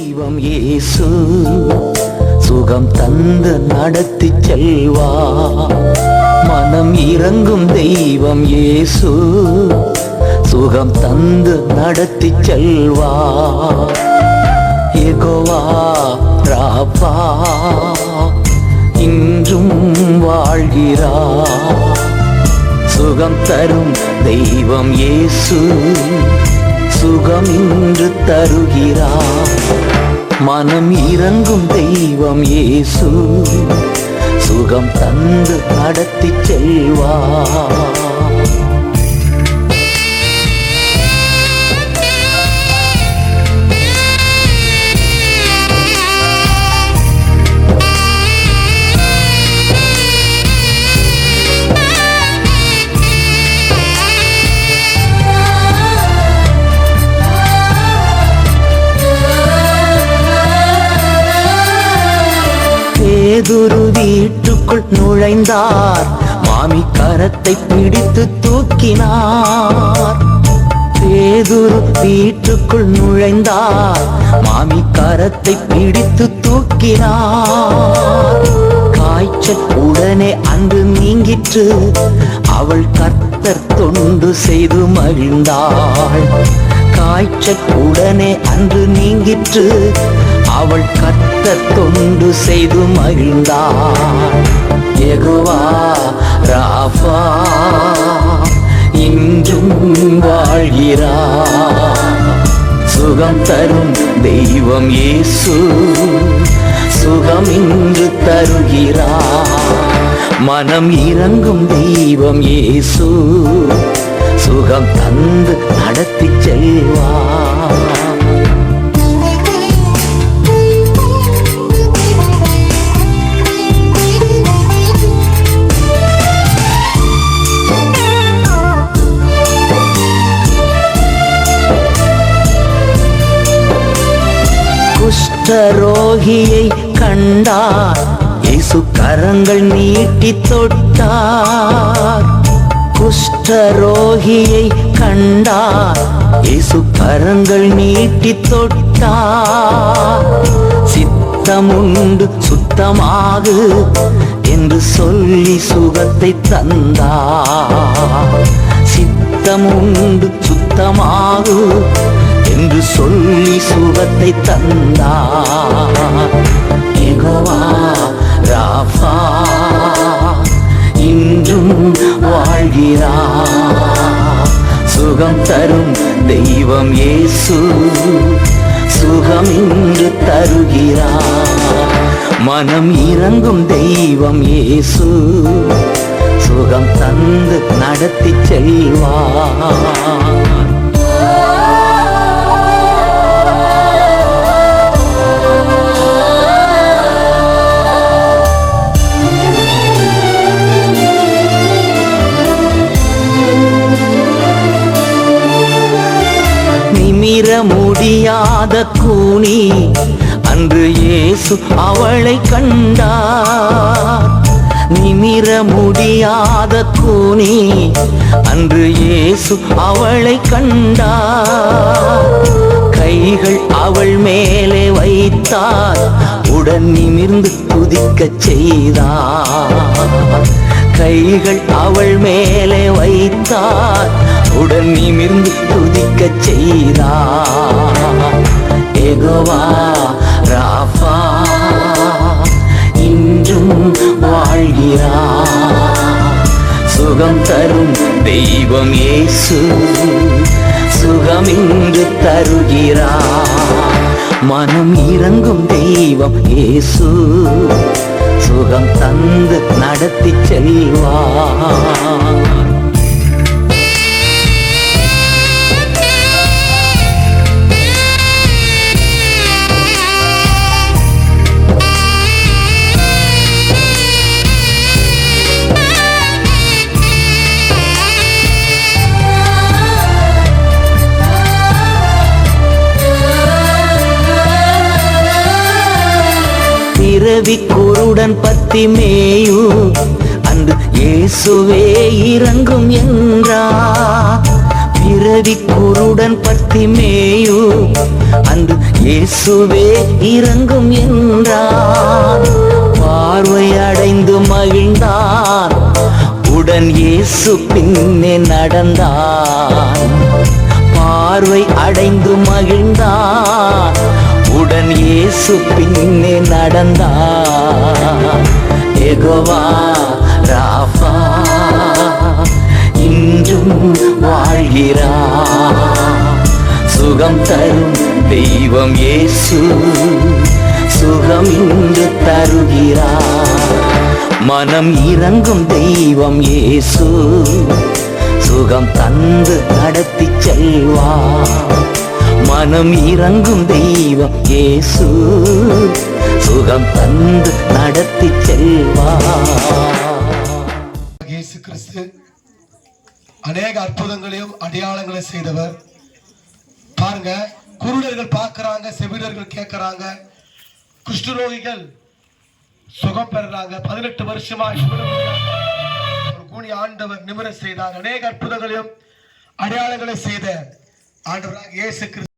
தெய்வம் இயேசு சுகம் தந்து நடத்தி செல்வா. மனம் இறங்கும் தெய்வம் இயேசு சுகம் தந்து நடத்தி செல்வா. யெகோவா ராபா இன்றும் வாழ்கிறார். சுகம் தரும் தெய்வம் இயேசு சுகம் இன்று தருகிறார். மனம் இறங்கும் தெய்வம் இயேசு சுகம் தந்து நடத்தி செல்வார். பேதுரு வீட்டுக்குள் நுழைந்தார். மாமி கரத்தை பிடித்து தூக்கினார். பேதுரு வீட்டுக்குள் நுழைந்தார். மாமி கரத்தை பிடித்து தூக்கினார். காய்ச்சல் உடனே அன்று நீங்கிற்று. அவள் கர்த்தர் தொண்டு செய்து மகிழ்ந்தாள். காய்ச்சல் உடனே அன்று நீங்கிற்று. அவள் கர்த்தர் தொண்டு செய்து மகிழ்ந்தாள். யெகோவா ராபா இன்றும் வாழ்கிறார். சுகம் தரும் தெய்வம் இயேசு சுகம் இன்று தருகிறார். மனம் இறங்கும் தெய்வம் இயேசு சுகம் தந்து நடத்தி செல்வார். குஷ்டரோகியை கண்டார். இயேசு கரங்கள் நீட்டி தொட்டார். குஷ்டரோகியை கண்டார். இயேசு கரங்கள் நீட்டி தொட்டார். சித்தமுண்டு சுத்தமாகு என்று சொல்லி சுகத்தை தந்தார். சித்தமுண்டு சுத்தமாகு என்று சொல்லி சுகத்தை தந்தார். யெகோவா ராபா இன்றும் வாழ்கிறார். சுகம் தரும் தெய்வம் இயேசு சுகம் இன்று தருகிறார். மனம் இறங்கும் தெய்வம் இயேசு சுகம் தந்து நடத்தி செல்வார். நிமிர முடியாத கூனி அன்று இயேசு அவளை கண்டார். நிமிர முடியாத கூனி அன்று இயேசு அவளை கண்டார். கைகள் அவள் மேலே வைத்தார். உடன் நிமிர்ந்து துதிக்கச் செய்தார். கைகள் அவள் மேலே வைத்தார். உடன் நிமிர்ந்து துதிக்கச் செய்தார். யெகோவா ராபா இன்றும் வாழ்கிறார். சுகம் தரும் தெய்வம் இயேசு சுகம் இன்று தருகிறார். மனம் இறங்கும் தெய்வம் இயேசு சுகம் தந்து நடத்தி செல்வார். பிறவி குருடன் பத்திமேயு அன்று இயேசுவே இறங்கும் என்றார். பிறவி குருடன் பத்திமேயு அன்று இயேசுவே இறங்கும் என்றார். பார்வை அடைந்து மகிழ்ந்தான், உடன் இயேசு பின்னே நடந்தான். பார்வை அடைந்து மகிழ்ந்தான், உடன் இயேசு பின்னே நடந்தான். யெகோவா ராஃபா இன்றும் வாழ்கிறார். சுகம் தரும் தெய்வம் இயேசு, சுகம் இன்று தருகிறார். மனம் இறங்கும் தெய்வம் இயேசு, சுகம் தந்து நடத்தி செல்வார். மனம் இறங்கும் தெய்வம் இயேசு, சுகம் தந்து நடத்தி செல்வார். இயேசு கிறிஸ்து அநேக அற்புதங்களையும் அடையாளங்களையும் செய்தவர். பாருங்க, குருடர்கள் பார்க்கறாங்க, செவிடர்கள் கேட்கறாங்க, குஷ்டரோகிகள் சுகம் பெறாங்க. 18 வருஷமா ஒரு கூனி ஆண்டவர் நிமிர செய்தார். அநேக அற்புதங்களையும் அடையாளங்களை செய்த ஆண்டவராக இயேசு கிறிஸ்து